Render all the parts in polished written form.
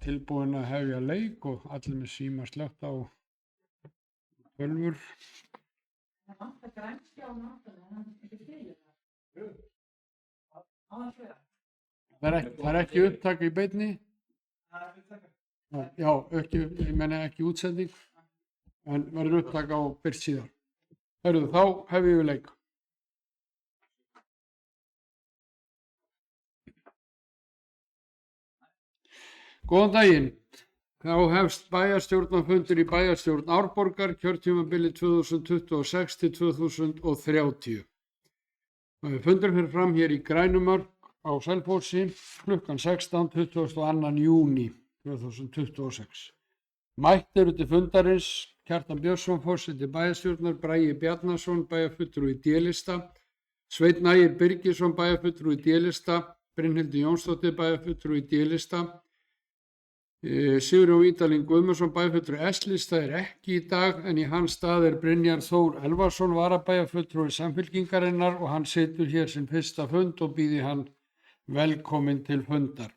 tilbúin að hefja leik og allir með síma slökkt á tölvur. Það er ekki upptak í beinni? Já, ekki, ég meina ekki útsending, en verður upptak á birt síðar. Heyrðu, þá hefjum við leik. Góðan daginn. Þá hefst bæjarstjórnarfundur í bæjarstjórn Árborgar kjörtímabili 2026 til 2030. Fundur fer fram hér í Grænumörk á Selfossi klukkan 16, 22. júní 2026. Mætt eru til fundarins Kjartan Björnsson, forseti bæjarstjórnar, Bragi Bjarnason, bæjarfulltrúi D-lista, Sveinn Ægir Birgisson, bæjarfulltrúi D-lista, Brynhildur Jónsdóttir, bæjarfulltrúi D-lista, Sigurjón Vídalín Guðmundsson, bæjarfulltrúi S-lista er ekki í dag, en í hans stað er Brynjar Þór Elvarsson, varabæjarfulltrúi Samfylkingarinnar, og hann situr hér sem fyrsta fund og býði hann velkominn til fundar.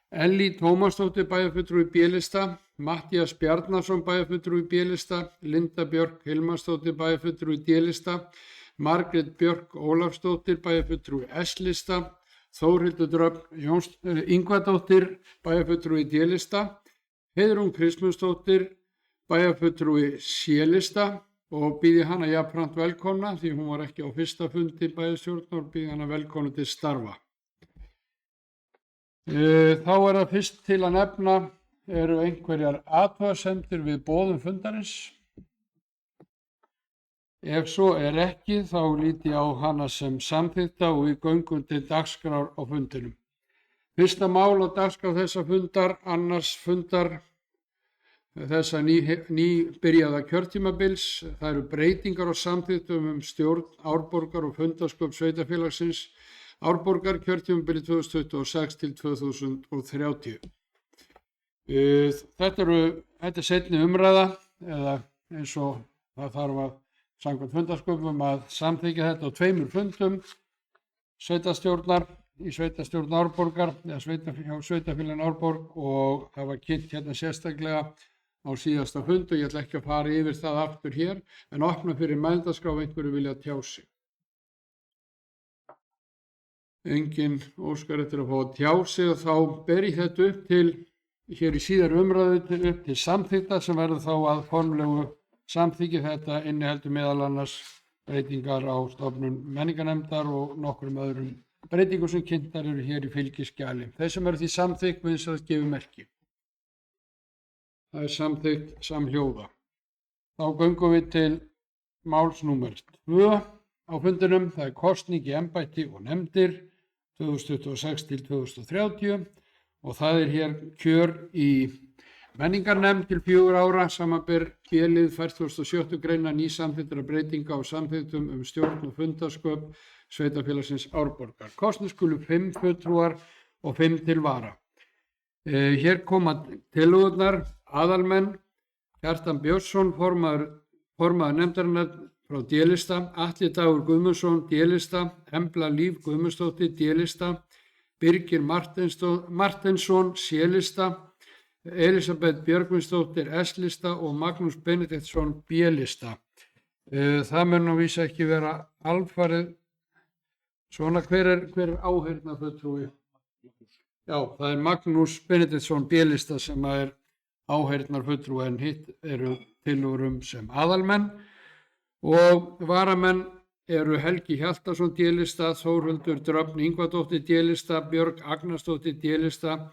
Ellý Tómasdóttir, bæjarfulltrúi B-lista, Matthías Bjarnason, bæjarfulltrúi B-lista, Linda Björk Hilmarsdóttir, bæjarfulltrúi D-lista, Margrét Björk Ólafsdóttir, bæjarfulltrúi S-lista, Þórhildur Dröfn Ingvadóttir, bæjarfulltrúi D-lista, Heiðrún Kristmundsdóttir, bæjarfulltrúi C-lista, og býði hana jafnframt velkomna því hún var ekki á fyrsta fundi bæjarstjórnar, og býði hana velkomna til starfa. Þá er það fyrst til að nefna, eru einhverjar athugasemdir við boðun fundarins? Ef svo er ekki, þá lít ég á hana sem samþykkta og við göngum til dagskrár á fundinum. Fyrsta mál á dagskrá þessa fundar, annars fundar þessa nýbyrjaða kjörtímabils, það eru breytingar á samþykktum stjórn Árborgar og fundarsköp sveitarfélagsins Árborgar kjörtímabili 2026 til 2030. Þetta er seinni umræða, eða eins og það þarf að samkvæmt fundarsköpum að samþykkja þetta á 2 fundum sveitarstjórnar í sveitarstjórn Árborgar eða sveitarfélaginu Árborg, og það var kynnt hérna sérstaklega á síðasta fund og ég ætla ekki að fara yfir það aftur hér, en opna fyrir mælendaskrá ef einhverju vilja tjá sig. Engin óskar eftir að fá að tjá sig, og þá ber ég þetta upp til hér í síðar umræðu upp til samþykkta sem verður þá að formlegu samþykki. Þetta inniheldur meðal annars breytingar á stofnun menningarnefndar og nokkrum öðrum breytingum sem kynntar eru hér í fylgiskjali. Þeir sem eru því samþykkt vinsast gefi merki. Það er samþykkt samhljóða. Þá göngum við til máls númer 2 á fundinum. Það er kosning í embætti og nefndir 2026 til 2030, og það er hér kjör í menningarnefnd til 4 ára, samanber B-lið 47. greina nýsamþykktra breytinga á samþykktum stjórn og fundarsköp sveitarfélagsins Árborgar. Kosnir skulu 5 fulltrúar og 5 til vara. Hér koma tillögurnar. Aðalmenn: Kjartan Björnsson, formaður nefndarinnar frá D-lista, Atli Dagur Guðmundsson, D-lista, Embla Líf Guðmundsdóttir, D-lista, Birgir Marteinsson, C-lista, Elisabeth Björgvinsdóttir, S-lista og Magnús Benediktsson, B-lista. Það mun nú vísa ekki vera alfarið svona. Hver er áheyrnarfulltrúi? Já, það er Magnús Benediktsson, B-lista, sem er áheyrnarfulltrúi, en hitt eru tillögur sem aðalmenn. Og varamenn eru Helgi Hjaltason, D-lista, Þórhildur Dröfn Ingvadóttir, D-lista, Björg Agnarsdóttir, D-lista,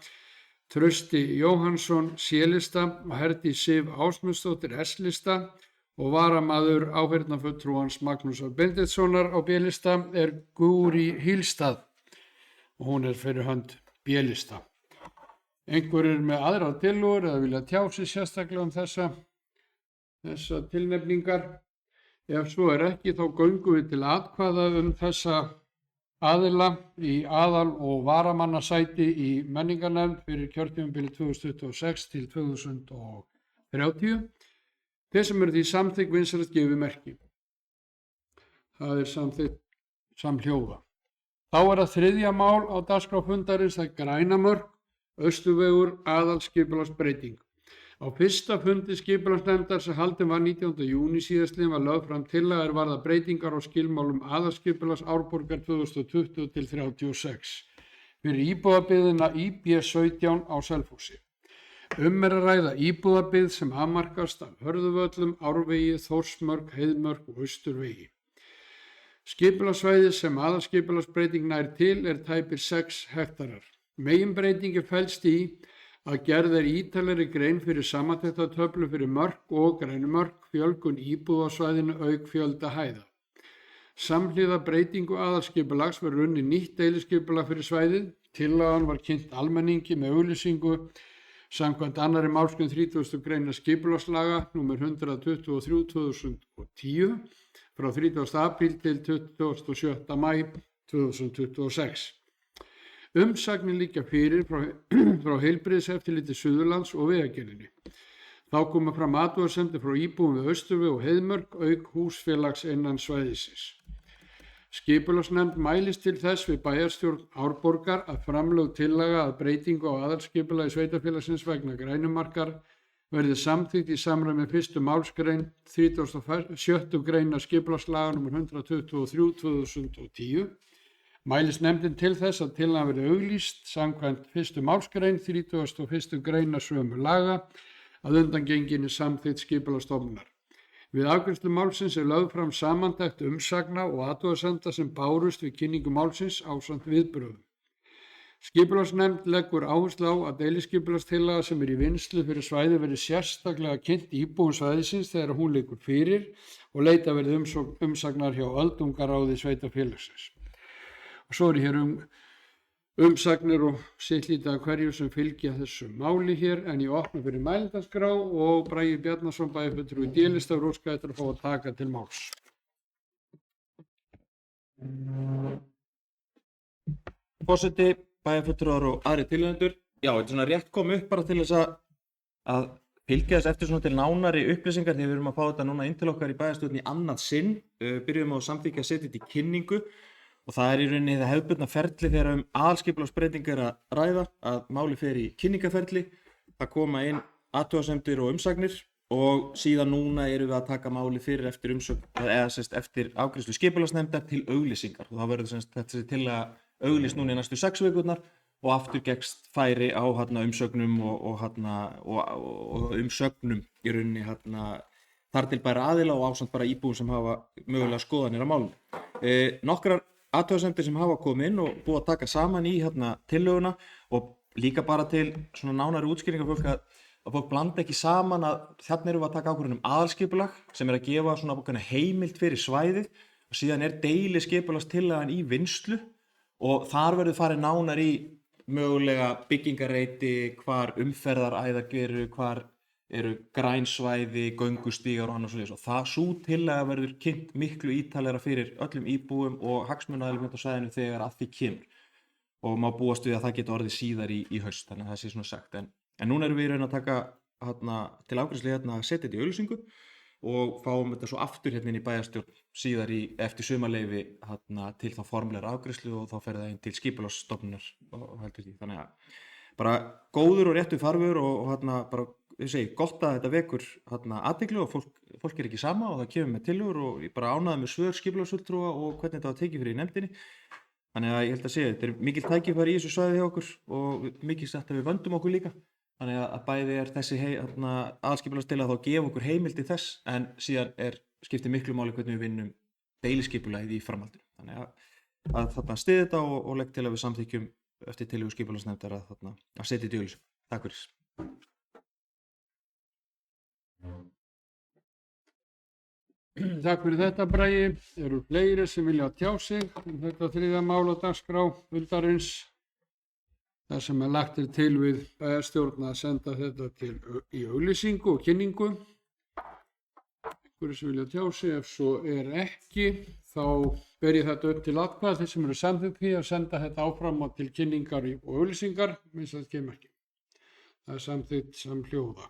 Trausti Jóhannsson, C-lista, og Herdís Sif Ásmundsdóttir, S-lista, og varamaður áheyrnarfulltrúans Magnúsar Benediktssonar á B-lista er Gúri Hílstad, og hún er fyrir hönd B-lista. Einhverjir með aðrar tillögur eða vilja tjá sig sérstaklega þessa tilnefningar? Ef svo er ekki, þá göngum við til atkvæða þessa aðila í aðal- og varamannasæti í menningarnefnd fyrir kjörtímabili 2026 til 2030. Þeir sem eru því samþykkt vinsælast gefi merki. Það er samþykkt samhljóða. Þá er það þriðja mál á dagskrá fundarins, það er Grænamörk. Austurvegur aðalskipulagsbreyting. Á fyrsta fundi skipulagsnefndar sem haldinn var 19. júní síðastliðinn var lögð fram tillaga er varða breytingar á skilmálum aðalskipulags Árborgar 2020 til 36 fyrir íbúðabyggðina IB17 á Selfossi. Er að ræða íbúðabyggð sem afmarkast af Hörðuvöllum, Árvegi, Þórsmörk, Heiðmörk og Austurvegi. Skipulagssvæðið sem aðalskipulagsbreyting nær til er tæpir 6 hektarar. Meginbreytingin felst í að gerð er ítarlegri grein fyrir samantektartöflu fyrir mörk og grænumörk, fjölgun íbúðasvæðinu auk fjölda hæða. Samhliða breytingu aðalskipulags verður unnið nýtt deiliskipulag fyrir svæðið. Tillagan var kynnt almenningi með auglýsingu samkvæmt 2. málsgrein 30. greinar skipulagslaga nr. 123/2010 frá 30. apríl til 27. maí 2026. Umsagnir liggja fyrir frá Heilbrigðiseftirliti Suðurlands og Vegagerðinni. Þá koma fram athugasemdir frá íbúum við Austurveg og Heiðmörk auk húsfélags innan svæðisins. Skipulagsnefnd mælist til þess við bæjarstjórn Árborgar að framlögð tillaga að breytingu á aðalskipulagi sveitarfélagsins vegna Grænumarkar verði samþykkt í samræmi við 1. málsgrein 37. greinar skipulagslaga nr. 123/2010. Mælist nefndin til þess að tillagan verði auglýst samkvæmt 1. málsgrein 31. greinar sömu laga að undangenginni samþykkt skipulagsstofnunar. Við afgreiðslu málsins er lögð fram samantekt umsagna og athugasemda sem bárust við kynningu málsins ásamt viðbrögðum. Skipulagsnefnd leggur áherslu á að deiliskipulagstillaga sem er í vinnslu fyrir svæði verði sérstaklega kynnt íbúum svæðisins þegar hún liggur fyrir og leita verði umsagnar hjá öldungaráði sveitarfélagsins. Og svo er hér umsagnir og sittlítið af hverju sem fylgja þessu máli hér, en ég opna fyrir mælendaskrá og Bragi Bjarnason bæjarfulltrúi D-lista óskar eftir að fá að taka til máls. Forseti, bæjarfulltrúar og aðrir tilnefnendur. Já, þetta er svona rétt komið upp bara til þess að fylgja þess eftir svona til nánari upplýsingar þegar við erum að fá þetta núna inn til okkar í bæjarstjórn í annað sinn. Byrjum á að samþykkja að setja þetta í kynningu. Og það er í rauninni það hefðbundna ferli þegar aðalskipulagsbreytingar að ræða að máli fer í kynningaferli. Það koma inn athugasemdir og umsagnir og síðan núna erum við að taka máli fyrir eftir eftir afgreiðslu skipulagsnefndar til auglýsingar. Og það verður þetta til að auglýst núna í næstu 6 vikurnar og aftur gegst færi á umsögnum og umsögnum í rauninni þar til bæra aðila og ásamt bara íbúum sem hafa mögulega skoðanir á málum. Nokkrar athugasemdir sem hafa komið inn og búið að taka saman í tillöguna og líka bara til svona nánari útskýringar að fólk blanda ekki saman að þarna erum við að taka ákvörðun aðalskipulag sem er að gefa svona heimild fyrir svæðið og síðan er deiliskipulagstillagan í vinnslu og þar verður farið nánar í mögulega byggingareiti, hvar umferðaræðar eru, hvar eru grænsvæði, göngustígar og annars og það sú tillaga verður kynnt miklu ítarlegra fyrir öllum íbúum og hagsmunaaðilum á svæðinu þegar að því kemur og má búast við að það geti orðið síðar í haust, þannig að það sé svona sagt en núna erum við í raun að taka til afgreiðslu að setja þetta í auglýsingu og fáum þetta svo aftur inn í bæjarstjórn síðar eftir sumarleyfi til þá formlegra afgreiðslu og þá fer það inn til skipulagsstofnunar og heldur því, þannig að bara góður og réttur farvegur og bara gott að þetta vekur athygli og fólk er ekki sama og það kemur með tillögur og ég bara ánægði með svör skipulagsfulltrúa og hvernig þetta var tekið fyrir í nefndinni. Þannig að ég held að segja, þetta er mikil tækifæri í þessu svæði hjá okkur og mikil sagt að við vöndum okkur líka. Þannig að bæði er þessi aðalskipulagstillaga þá gefa okkur heimild í þess en síðan skiptir miklu máli hvernig við vinnum deiliskipulagið í framhaldinu. Þannig að styðja þetta og legg til að við samþykkjum eftir tillögu skipulagsnefndar að setja þetta í auglýsingu. Takk fyrir. Takk fyrir þetta Bragi. Eru fleiri sem vilja tjá sig þetta 3. mál á dagskrá fundarins þar sem lagt til við bæjarstjórn að senda þetta í auglýsingu og kynningu. Einhverju sem vilja tjá sig, ef svo er ekki þá ber ég þetta upp til atkvæða þeir sem eru samþykkt því að senda þetta áfram til kynningar og auglýsingar, minnst það kemur ekki. Það er samþykkt samhljóða.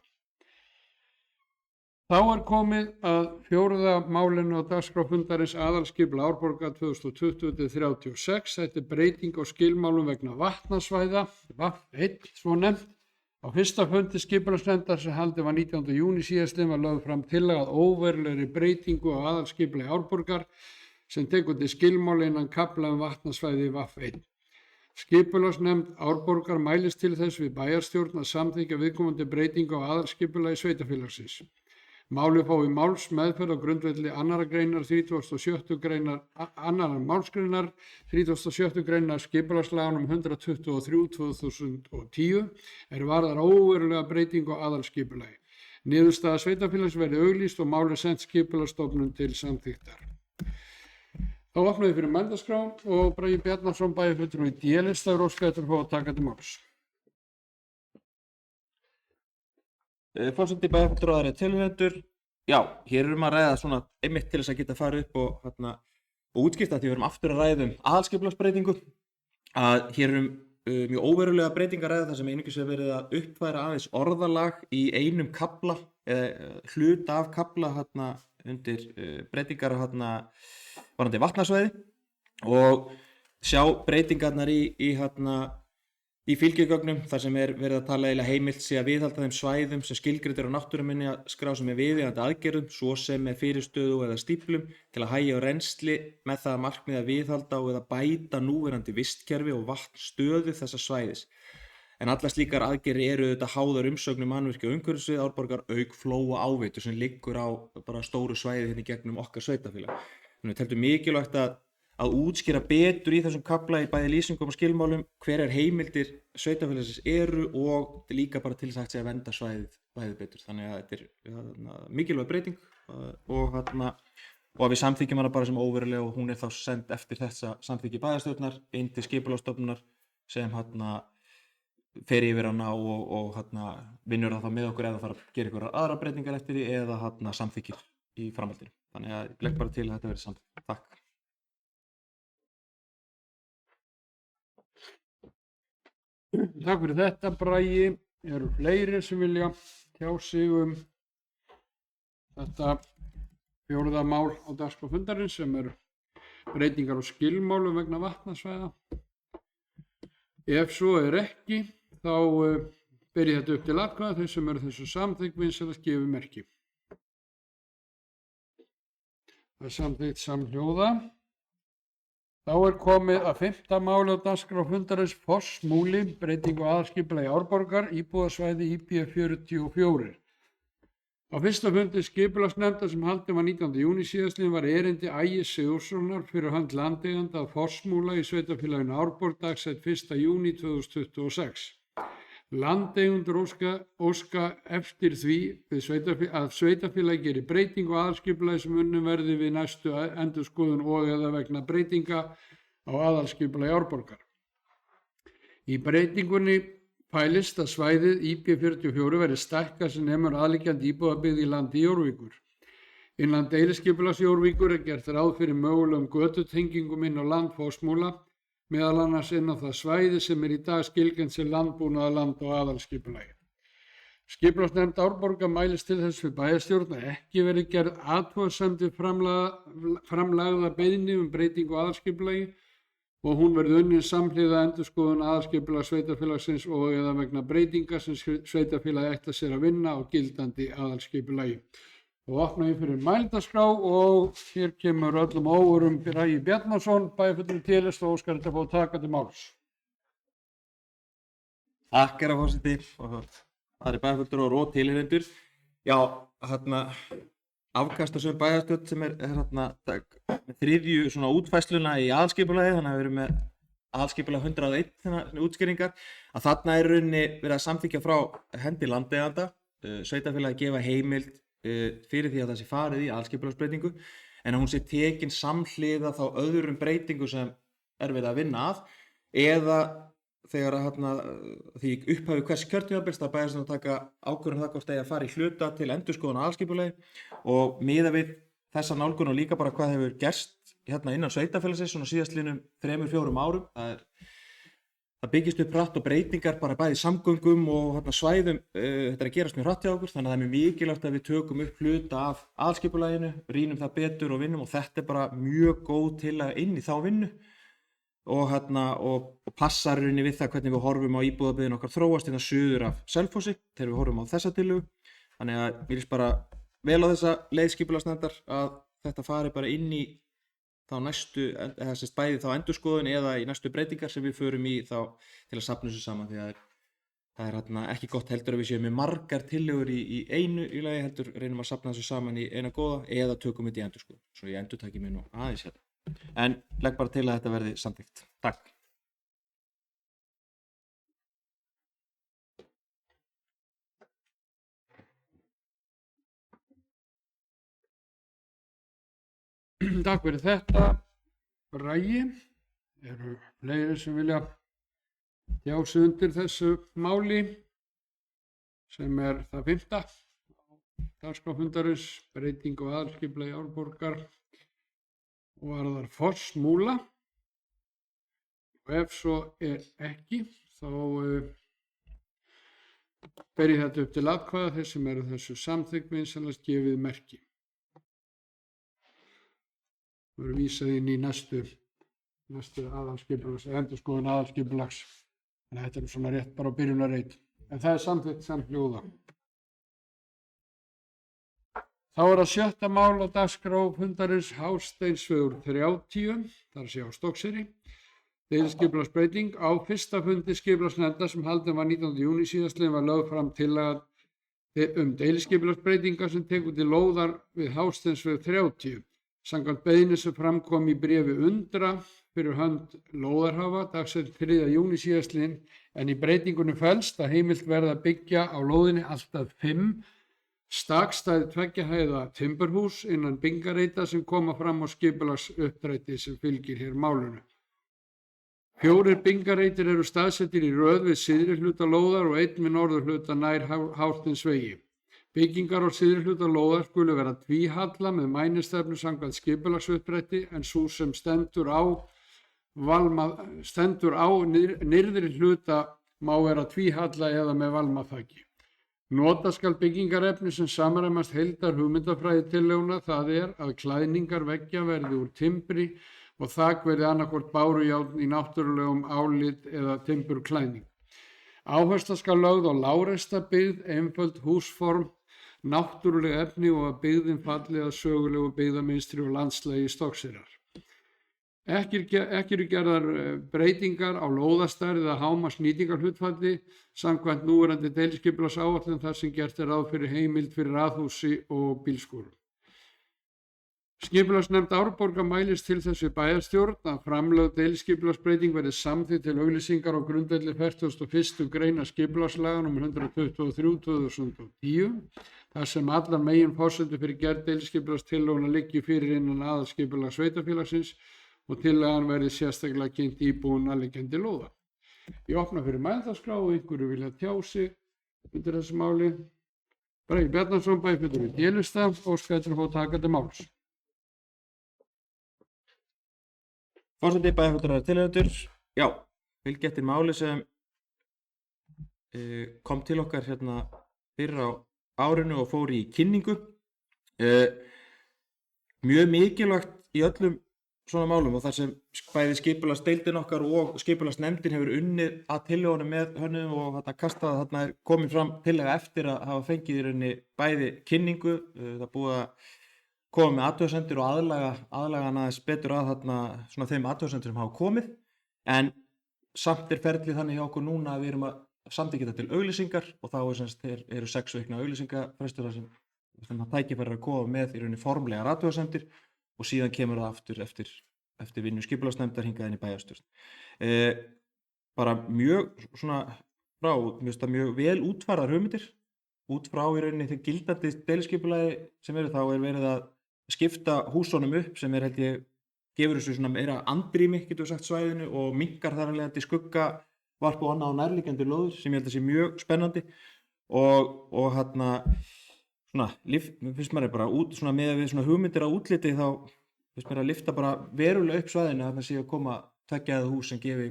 Þá komið að fjórða málinu á dagskrá fundarins aðalskipulag Árborgar 2020-36. Þetta breyting á skilmálum vegna vatnasvæða, VAF1 svonefnt. Á fyrsta fundi skipulagsnefndar sem haldið var 19. júní síðastliðinn var lögð fram tillaga að óverulegri breytingu á aðalskipulagi Árborgar sem tekur til skilmála innan kafla vatnasvæði VAF1. Skipulagsnefnd Árborgar mælist til þess við bæjarstjórn að samþykkja viðkomandi breytingu á aðalskipulagi sveitarfélagsins. Málið fái málsmeðferð á grundvelli 2. greinar 37. greinar 2. málsgreinar 37. greinar skipulagslaga nr. 123/2010 varðar óverulega breytingu á aðalskipulagi. Niðurstaða sveitarfélags verði auglýst og málið sent skipulagsstofnun til samþykktar. Þá opnaði fyrir mælendaskrá og Bragi Bjarnason bæjarfulltrúi D-lista óskar eftir að fá að taka til máls. Forseti, bæjarfulltrúar, tilheyrendur. Já, hér erum að ræða svona einmitt til þess að geta farið upp og útskipta því við erum aftur að ræða aðalskipulagsbreytingu. Að hér erum mjög óverulega breytingar ræða þar sem einungis hefur verið að uppfæra aðeins orðalag í einum kafla eða hluta af kafla undir breytingar varðandi vatnasvæði og sjá breytingarnar í fylgigögnum þar sem verið að tala heimilt sé að viðhalda þeim svæðum sem skilgreind eru á náttúruminjaskrá sem viðeigandi aðgerðum, svo sem með fyrirstöðu eða stíflum til að hægja á rennsli með það markmið að viðhalda og eða bæta núverandi vistkerfi og vatnsstöðu þessa svæðis. En allar slíkar aðgerðir eru auðvitað háðar umsögnum mannvirkja og umhverfissvið Árborgar auk flóa áveitu sem liggur á bara stóru svæði hérna í gegnum okkar sveitarfélag. Þannig við teldum mikilvægt að útskýra betur í þessum kafla í bæði lýsingum og skilmálum hver heimildir sveitarfélagsins eru og líka bara til þess að hægt sé að vernda svæðið betur. Þannig að þetta er mikilvæg breyting og að við samþykjum hana bara sem óverulega og hún þá send eftir þessa samþykki bæjarstjórnar inn til skipulagsstofnunar sem fer yfir hana og vinnur það þá með okkur eða þarf að gera einhverjar aðra breytingar eftir því eða samþykkir í framhaldinu. Þannig að ég legg bara til að þetta verði samþykkt. Takk. Takk fyrir þetta, Bragi. Eru fleiri sem vilja tjá sig þetta fjórða mál á dagskrá fundarins sem breytingar á skilmálum vegna vatnasvæða? Ef svo ekki, þá ber ég þetta upp til atkvæða. Þeir sem þessu samþykkt vinsamlegast gefi merki. Það samþykkt samhljóða. Þá komið að 5. máli á dagskrá fundarins Fossmúli, breytingu á aðalskipulagi Árborgar, íbúðasvæði IP44. Á fyrsta fundi skipulagsnefndar sem haldið var 19. júní síðastliðinn var erindi Ægis Sigurðssonar fyrir hönd landeiganda að Fossmúla í sveitarfélaginu Árborg dagsett 1. júní 2026. Landeigendur óska eftir því að sveitarfélagi geri breytingu á aðalskipulagi sem unnin verði við næstu endurskoðun og eða vegna breytinga á aðalskipulagi Árborgar. Í breytingunni fælist að svæðið IP44 verði stækkað sem nemur aðliggjandi íbúðabyggð í landi Jórvíkur. Innan deiliskipulags Jórvíkur gert ráð fyrir mögulegum götutengingum inn á land Fossmúla, meðal annars inn á það svæði sem í dag skilgreint sem landbúnaðarland og aðalskipulagi. Skipulagsnefnd Árborgar mælist til þess við bæjarstjórn að ekki verði gerð athugasemd við framlagða beiðni breytingu á aðalskipulagi og hún verði unnin samhliða endurskoðun aðalskipulags sveitarfélagsins og eða vegna breytinga sem sveitarfélagi ætla sér að vinna á gildandi aðalskipulagi. Og opna ég fyrir mælendaskrá og hér kemur öllum óvörum Bragi Bjarnason, bæjarfulltrúi D-lista og óskar eftir að fá að taka til máls. Takk, herra forseti. Það bæjarfulltrúar og tilheyrendur. Já, afkastasöm bæjarstjórn sem með þriðju svona útfærsluna í aðalskipulagi, þannig að við erum með aðalskipulag 101 útskýringar, að þarna rauninni verið að samþykkja frá hendi landeiganda, sveitarfélagi gefa heimild fyrir því að það sé farið í aðalskipulagsbreytingu en að hún sé tekin samhliða þá öðrum breytingu sem verið að vinna að eða þegar því upphafi hvers kjörtímabils það bæjarstjórn að taka ákvörðun það hvort eigi að fara í hluta til endurskoðun á aðalskipulagi og miða við þessa nálgun og líka bara hvað hefur gerst innan sveitarfélagsins svona síðastliðnum 3-4 árum. Það það byggist upp hratt og breytingar bara bæði í samgöngum og þarna svæðum, þetta að gerast mjög hratt hjá okkur, þannig að það er mjög mikilvægt að við tökum upp hluta af aðalskipulaginu, rýnum það betur og vinnum, og þetta er bara mjög góð tillaga inn í þá vinnu og passar rauninni við það hvernig við horfum á íbúðabyggðin okkar þróast hérna suður af Selfossi þegar við horfum á þessa tillögu. Þannig að mér finnst bara vel á þessa leið skipulagsnefndar að þetta fari bara inn í þá næstu, eða sérst bæði þá endurskoðun eða í næstu breytingar sem við förum í þá til að safna þessu saman, því að það er ekki gott heldur að við séum með margar tillögur í einu í lagi, heldur reynum að safna þessu saman í eina góða eða tökum þetta í endurskoðun, svo ég endurtaki mér nú aðeins hérna. En legg bara til að þetta verði samþykkt. Takk. Takk fyrir þetta, Bragi. Eru fleiri sem vilja tjá sig undir þessu máli sem er það 5. á dagskrá fundarins, breyting á aðalskipulagi Árborgar og varðar Fossmúla? Og ef svo er ekki, þá ber ég þetta upp til atkvæða. Þeir sem eru þessu samþykkt vinsamlegast gefið merki. Það verður vísað inn í næstu aðalskipulags, endurskoðun aðalskipulags. Þannig að þetta er svona rétt bara á byrjunarreit. En það er samþykkt samhljóða. Þá er það 7. mál á dagskrá fundarins, Hásteinsvegur 30, þar að segja á Stokkseyri. Deiliskipulagsbreyting. Á fyrsta fundi skipulagsnefndar sem haldinn var 19. júní síðastliðinn var lögð fram tillaga deiliskipulagsbreytingar sem tekur til lóðar við Hásteinsveg 30. Samkvæmt beiðni sem fram kom í bréfi Undra fyrir hönd lóðarhafa dagsett 3. júní síðastliðinn, en í breytingunni felst að heimilt verði að byggja á lóðinni allt að 5 stakstæð 2 hæða timburhús innan byggingareita sem koma fram á skipulagsuppdrætti sem fylgir hér málinu. 4 byggingareitir eru staðsettir í röð við syðri hluta lóðar og 1 við norður hluta nær Hásteinsvegi. Byggingar á syðri hluta lóðar skulu vera tvíhalla með mænistefnu samkvæmt skipulagsuppdrætti, en sú sem stendur á nyrðri hluta má vera tvíhalla eða með valmaþaki. Nota skal byggingarefni sem samræmast heildar hugmyndafræði tillöguna, það er að klæðningar veggja verði úr timbri og þak verði annaðhvort bárujárn í náttúrulegum álit eða timburklæðning. Áhersla skal lögð á lágreista byggð, einföld húsform, náttúruleg efni og að byggðin falli að sögulegu byggðamynstri og landslagi Stokkseyrar. Ekki eru gerðar breytingar á lóðastærð eða hámarksnýtingarhlutfalli samkvæmt núverandi deiliskipulagsáætlun þar sem gert er ráð fyrir heimild fyrir raðhúsi og bílskúrum. Skipulagsnefnd Árborgar mælist til þess við bæjarstjórn að framlögð deiliskipulagsbreyting verði samþykkt til auglýsingar á grundvelli 41. grein skipulagslaga nr. 123/2010, þar sem allar meginforsendur fyrir gerð deiliskipulagstillöguna liggi fyrir innan aðalskipulags sveitarfélagsins og tillagan verði sérstaklega kynnt íbúum nærliggjandi lóða. Ég opna fyrir mælendaskrá og einhverju vilja tjá sig undir þessu máli. Bragi Bjarnason, bæjarfulltrúi í D-lista, óskar eftir að fá taka til máls. Forseti, bæjarfulltrúar tilheyrendur, já, fylgja eftir máli sem kom til okkar hérna fyrr á árinu og fór í kynningu. Mjög mikilvægt í öllum svona málum, og þar sem bæði skipulagsdeildin okkar og skipulagsnefndin hefur unnið að tillögunum með hönnum og þetta kastað, þarna er komin fram tillaga eftir að hafa fengið í rauninni bæði kynningu, það búið að koma með athugasemdir og aðlaga hann aðeins betur að þarna svona þeim athugasemdir sem hafa komið, en samt er ferlið þannig hjá okkur núna að við erum að samþykkja þetta til auglýsingar og þá eru 6 vikna auglýsingafrestur sem það tækifæri að koma með í rauninni formlegar athugasemdir og síðan kemur það aftur eftir vinnu skipulagsnefndar hingað inn í bæjarstjórn. Bara mjög svona mjög vel útfærðar hugmyndir út frá í rauninni þegar gildandi deiliskipulagi sem eru, þá er verið að skipta húsunum upp sem held ég gefur þessu svona meira andrými, getur við sagt, svæðinu og minnkar þar alveg til skuggavarp og annað á nærliggjandi lóður sem ég held að sé mjög spennandi og hérna svona, finnst mér bara út svona með við svona hugmyndir á útliti, þá finnst mér að lyfta bara verulega upp svæðinu að það sé að koma 2 hæða hús sem gefi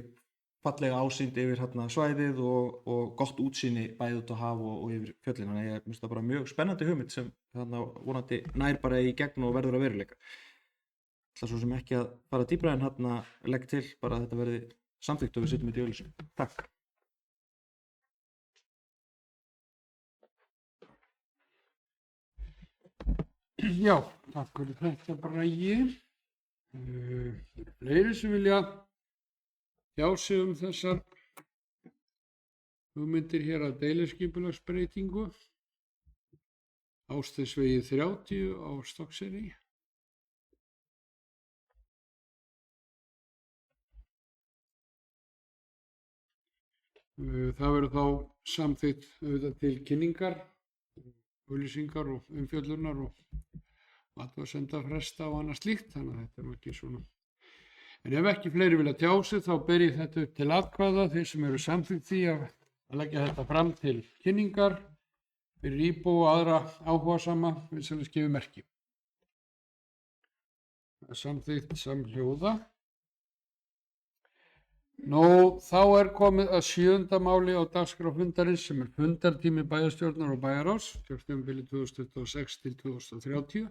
fallega ásýnd yfir hérna svæðið og gott útsýni bæði út á haf og yfir fjöllin. Þannig ég finnst það bara mjög spennandi hugmynd sem þarna vonandi nær bara í gegn og verður að veruleika. Það svo sem ekki að fara dýpra en hérna legg til bara að þetta verði samþykkt og við setjum þetta í auglýsingu. Takk. Já, takk fyrir þetta Bragi. Fleiri sem vilja tjá sig þessar hugmyndir hér að deiliskipulagsbreytingu. Ásteinsvegi 30 á Stokkseyri. Það verður þá samþykkt auðvitað til kynningar, auglýsingar og umfjöllunar og athugasemdafresta og annað slíkt, þannig að þetta er ekki svona. En ef ekki fleiri vilja tjá sig þá ber ég þetta upp til atkvæða, þeir sem eru samþykkt því að leggja þetta fram til kynningar fyrir íbúa og aðra áhugasama vinsamlegast gefi merki. Það er samþykkt samhljóða. Þá er komið að 7. máli á dagskrá fundarins sem er fundartími bæjarstjórnar og bæjarráðs kjörtímabili 2026 til 2030.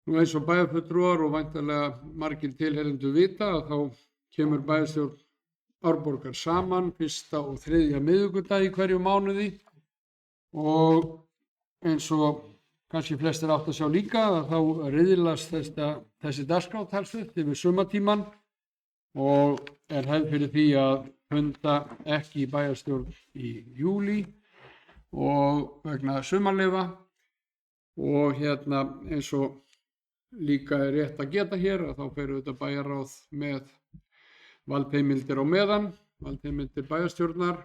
Eins og bæjarfulltrúar og væntanlega margir tilheyrendur vita að þá kemur bæjarstjórn Árborgar saman 1. og 3. miðvikudag í hverju mánuði og eins og kannski flestir átt að sjá líka að þá riðlast þessi dagskrá talsvert yfir sumartímann og er hefð fyrir því að funda ekki í bæjarstjórn í júlí og vegna sumarleyfa og hérna eins og líka er rétt að geta hér að þá fer auðvitað bæjarráð með valdheimildir á meðan, valdheimildir bæjarstjórnar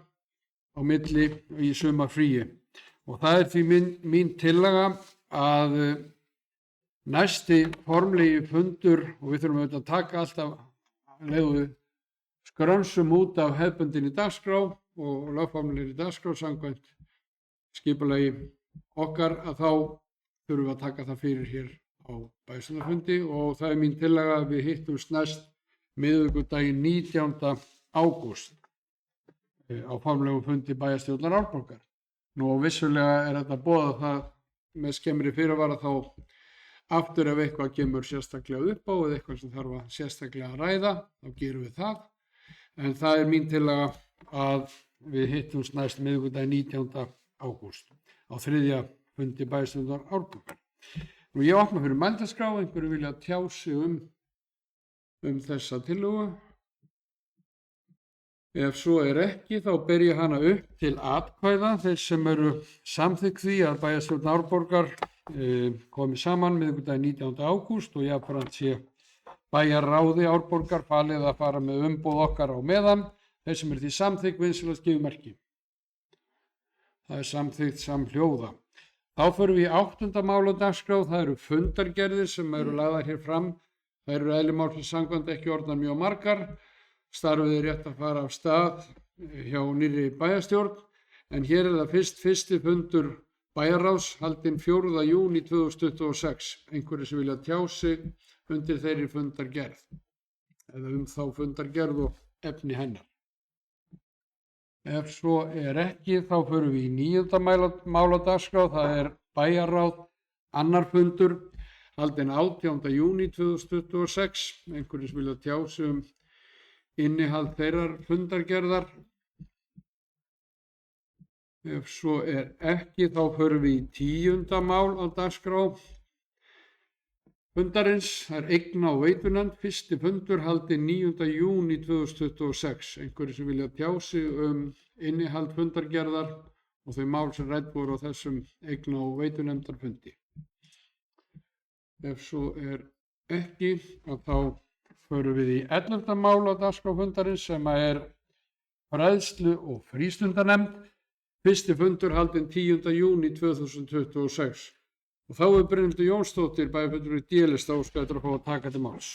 á milli í sumarfríi og það er því mín tillaga að næsti formlegi fundur og við þurfum auðvitað að taka alltaf leiðu skrönsum út af hefðbundinni dagskrá og lögformlegri dagskrá samkvæmt skipulagi okkar að þá þurfum við að taka það fyrir hér á bæjarstjórnarfundi og það er mín tillaga að við hittumst næst miðvikudaginn 19. ágúst á formlegum fundi bæjarstjórnar Árborgar. Nú vissulega er þetta boðað það með skemmri fyrirvara þá aftur ef eitthvað kemur sérstaklega upp á eða eitthvað sem þarf að sérstaklega að ræða, þá gerum við það. En það er mín tillaga að við hittumst næst miðvikudaginn 19. ágúst á 3. fundi bæjarstjórnar Árborgar. Nú ég opna fyrir mælendaskrá, einhverju vilja tjá sig um þessa tillögu. Ef svo er ekki þá ber ég hana upp til atkvæða þeir sem eru samþykkt því að bæjarstjórn Árborgar komi saman miðvikudaginn 19. ágúst og jafnframt sé bæjarráði Árborgar falið að fara með umboð okkar á meðan. Þeir sem eru því samþykkt vinsamlegast gefi merki. Það er samþykkt samhljóða. Þá förum við í 8. mál á dagskrá, það eru fundargerðir sem eru lagðar hér fram. Það eru eðli málsins samkvæmt ekki orðnar mjög margar. Starfið er rétt að fara af stað hjá nýrri bæjarstjórn, en hér er það fyrsti fundur bæjarráðs haldinn 4. júní 2026. Einhverjir sem vilja tjá sig undir þeirri fundargerð eða þá fundargerð og efni hennar. Ef svo er ekki þá förum við í 9. mál á dagskrá, það er bæjarráð annar fundur haldinn 18. júní 2026. Einhverjir sem vilja tjá sig innihald þeirrar fundargerðar. Ef svo er ekki þá förum við í 10. mál á dagskrá fundarins, það er eigna- og veitunefnd, fyrsti fundur haldinn 9. júní 2026. Einhverjir sem vilja tjá sig innihald fundargerðar og þau mál sem rædd voru á þessum eigna- og veitunefndarfundi. Ef svo er ekki þá förum við í 11. mál á dagskrá fundarins sem er fræðslu- og frístundanefnd. Fyrsti fundur haldinn 10. júní 2026. Og þá er Brynhildur Jónsdóttir, bæjarfulltrúi D-lista, óskað eftir að fá að taka til máls.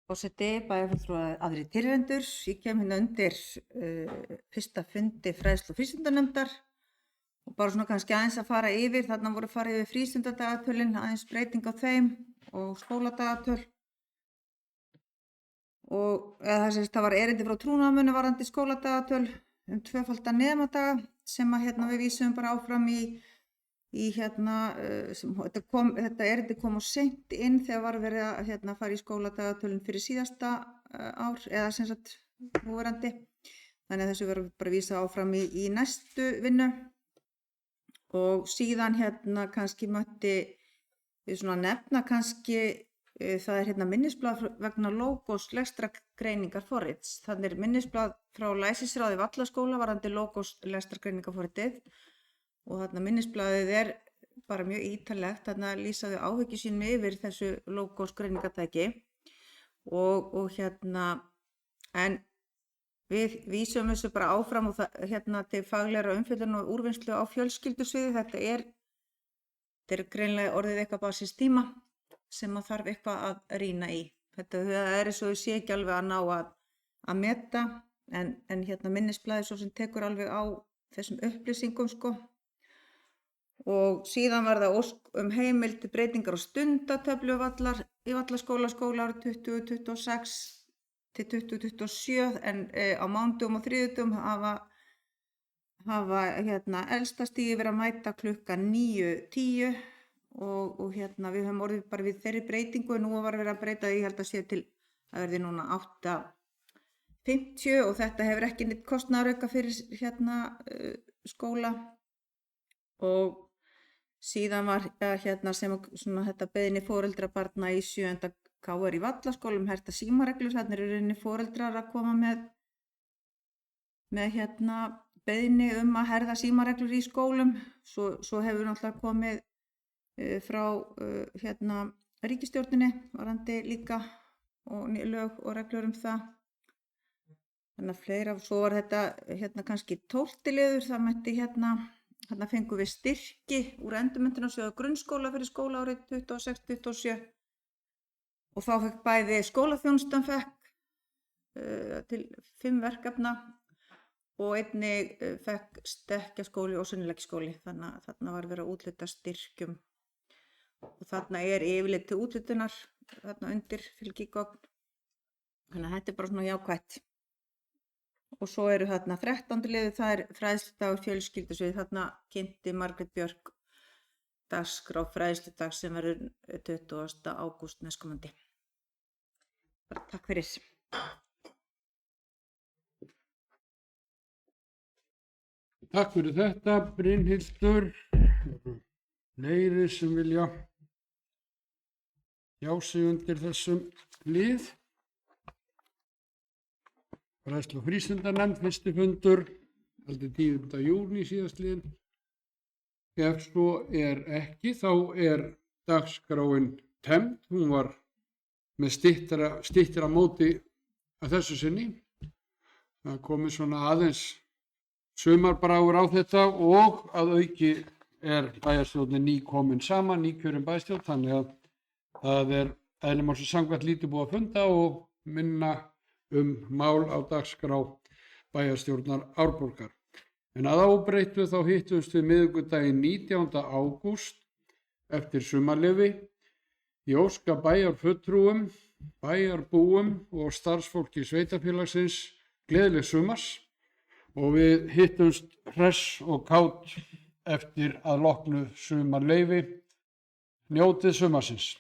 Forseti, bæjarfulltrúar, aðrir tilheyrendur. Ég kem hérna undir fyrsta fundi fræðslu- og frístundanefndar Og bara svona kannski aðeins að fara yfir, þarna voru farið yfir frístundadagatölin, aðeins breyting á þeim og skóladagatöl. Og það var erindi frá trúnaðarmönnum varðandi skóladagatöl tvöfalda nemadaga sem að við vísum bara áfram í þetta erindi kom á seint inn þegar var verið að fara í skóladagatölin fyrir síðasta ár eða sem sagt núverandi. Þannig að þessu verður bara vísa áfram í næstu vinnu. Og síðan kannski mætti við svona nefna kannski það minnisblað vegna logos lestrargreiningarforrits. Þannig minnisblað frá læsisráði Vallaskóla varðandi logos lestrargreiningarforritið og þarna minnisblaðið bara mjög ítarlegt, þarna lýsaðu áhyggjum sínum yfir þessu logos greiningartæki og en við vísum þessu bara áfram og til faglegra umfjöllunar og úrvinnslu á fjölskyldusviði. Þetta er greinlega orðið eitthvað bara síns tíma sem að þarf eitthvað að rýna í. Þetta eins og sé ekki alveg að ná að meta en minnisblaðið svo sem tekur alveg á þessum upplýsingum sko. Og síðan var það ósk heimild til breytingar á stundatöflu í Vallaskóla árið 2026 til 2027 en á mánudögum og þriðjudögum hafa elsta stigi verið að mæta klukkan 9:10 og við höfum orðið bara við þeirri breytingu en nú var verið að breyta því, ég held að sé til að verði núna 8:50 og þetta hefur ekki neitt kostnaðarauka fyrir skóla. Og síðan var sem svona þetta beiðni foreldra barna í 7. KR í Vallaskólum herta símareglur. Þarna eru rauninni foreldrar að koma með beiðni að herða símareglur í skólum. Svo hefur náttúrulega komið frá ríkisstjórninni varðandi líka og lög og reglur það. Þannig að fleira, svo var þetta kannski 12. liður, það mætti þarna fengum við styrki úr endurmenntunarsjóði grunnskóla fyrir skólaárið 26-27 og þá fekk bæði skólaþjónustan til 5 verkefna og einnig fekk stekkjaskóli og sunnuleggjaskóli. Þannig að þarna var verið að úthluta styrkjum og þarna yfirleitt til úthlutunar þarna undir fylgigögn. Þannig að þetta bara svona jákvætt. Og svo eru þarna 13. liður, það fræðsludagur fjölskyldusvið. Þarna kynnti Margrét Björk dagskrá fræðsludag sem verður 20. ágúst næstkomandi. Bara takk fyrir. Takk fyrir þetta, Brynhildur. Fleiri sem vilja já sig undir þessum lið. Fræðslu- og frístundanefnd, fyrsti fundur, haldið 10. júní síðastliðinn. Ef svo ekki, þá dagskráin tæmd. Hún var með styttra móti að þessu sinni. Það komið svona aðeins sumarbragur á þetta og að auki bæjarstjórnin nýkomin saman, nýkjörin bæjarstjórn, þannig að það eðli málsins samkvæmt lítið búið að funda og minna mál á dagskrá bæjarstjórnar Árborgar. En að ábreyttu þá hittumst við miðvikudaginn 19. ágúst eftir sumarleyfi. Ég óska bæjarfulltrúum, bæjarbúum og starfsfólki sveitarfélagsins gleðilegs sumars og við hittumst hress og kát eftir að loknu sumarleyfi. Njótið sumarsins.